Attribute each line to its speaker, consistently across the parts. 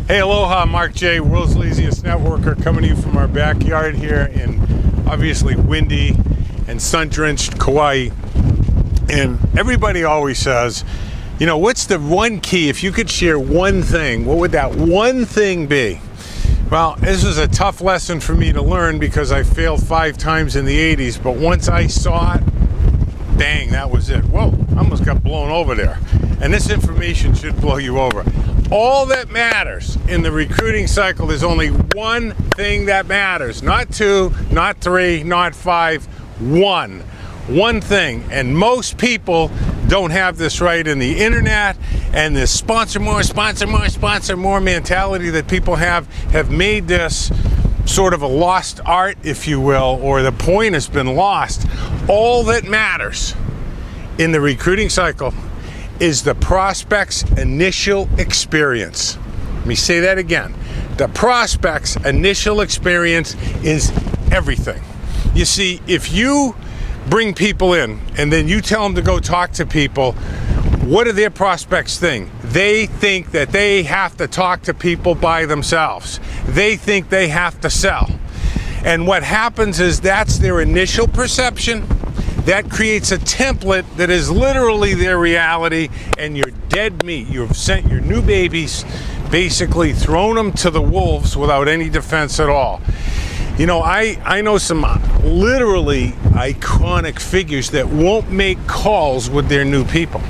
Speaker 1: Hey, aloha, Mark J, world's laziest networker, coming to you from our backyard here in obviously windy and sun-drenched Kauai. And everybody always says, you know, what's the one key? If you could share one thing, what would that one thing be? Well, this was a tough lesson for me to learn because I failed 5 times in the 80s, but once I saw it, dang, that was it. Whoa, I almost got blown over there. And this information should blow you over. All that matters in the recruiting cycle, there's only one thing that matters. Not 2, not 3, not 5, one. One thing. And most people don't have this right. In the internet and this sponsor more mentality that people have made this sort of a lost art, if you will, or the point has been lost. All that matters in the recruiting cycle is the prospect's initial experience. Let me say that again. The prospect's initial experience is everything. You see, if you bring people in and then you tell them to go talk to people, what do their prospects think? They think that they have to talk to people by themselves. They think they have to sell. And what happens is that's their initial perception. That creates a template that is literally their reality, and you're dead meat. You've sent your new babies, basically thrown them to the wolves without any defense at all. You know, I know some literally iconic figures that won't make calls with their new people.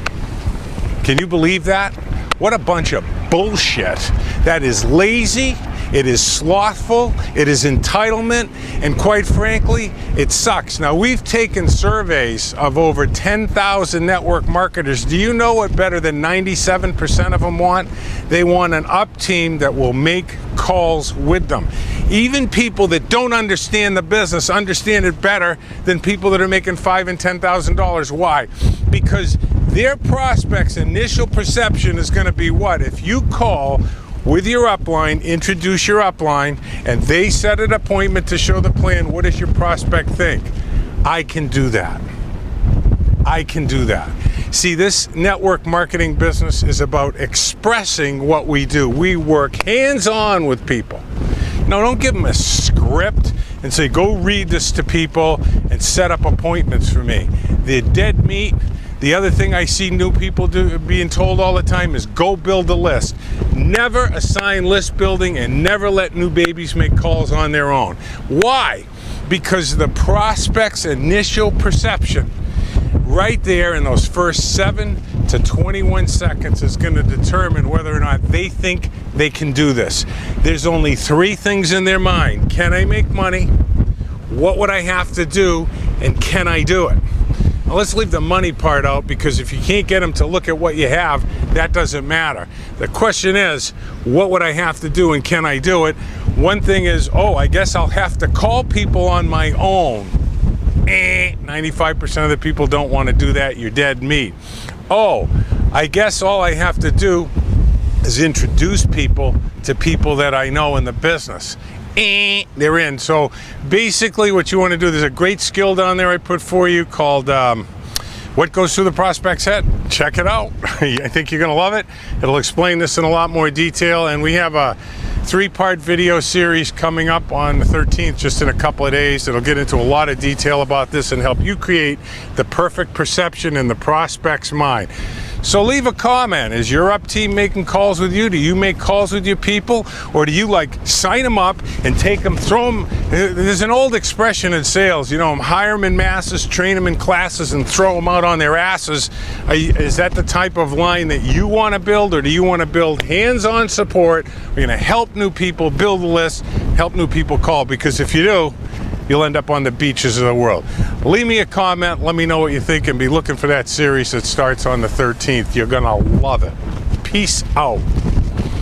Speaker 1: Can you believe that? What a bunch of bullshit. That is lazy. It is slothful, it is entitlement, and quite frankly, it sucks. Now, we've taken surveys of over 10,000 network marketers. Do you know what better than 97% of them want? They want an up team that will make calls with them. Even people that don't understand the business understand it better than people that are making $5,000 and $10,000. Why? Because their prospect's initial perception is going to be what? If you call with your upline, introduce your upline, and they set an appointment to show the plan, what does your prospect think? I can do that. I can do that. See, this network marketing business is about expressing what we do. We work hands-on with people. Now, don't give them a script and say, go read this to people and set up appointments for me. They're dead meat. The other thing I see new people being told all the time is go build a list. Never assign list building and never let new babies make calls on their own. Why? Because the prospect's initial perception right there in those first 7 to 21 seconds is going to determine whether or not they think they can do this. There's only 3 things in their mind. Can I make money? What would I have to do? And can I do it? Now, let's leave the money part out, because if you can't get them to look at what you have, that doesn't matter. The question is, what would I have to do and can I do it? One thing is, I guess I'll have to call people on my own. 95% of the people don't want to do that. You're dead meat. I guess all I have to do is introduce people to people that I know in the business. They're in. So basically what you want to do, there's a great skill down there I put for you called What Goes Through the Prospect's Head. Check it out. I think you're going to love it. It'll explain this in a lot more detail, and we have a 3-part video series coming up on the 13th, just in a couple of days. It'll get into a lot of detail about this and help you create the perfect perception in the prospect's mind. So leave a comment. Is your up team making calls with you? Do you make calls with your people? Or do you sign them up and take them, throw them? There's an old expression in sales, hire them in masses, train them in classes, and throw them out on their asses. Is that the type of line that you want to build, or do you want to build hands-on support? We're going to help new people build a list, help new people call, because if you do, you'll end up on the beaches of the world. Leave me a comment. Let me know what you think, and be looking for that series that starts on the 13th. You're going to love it. Peace out.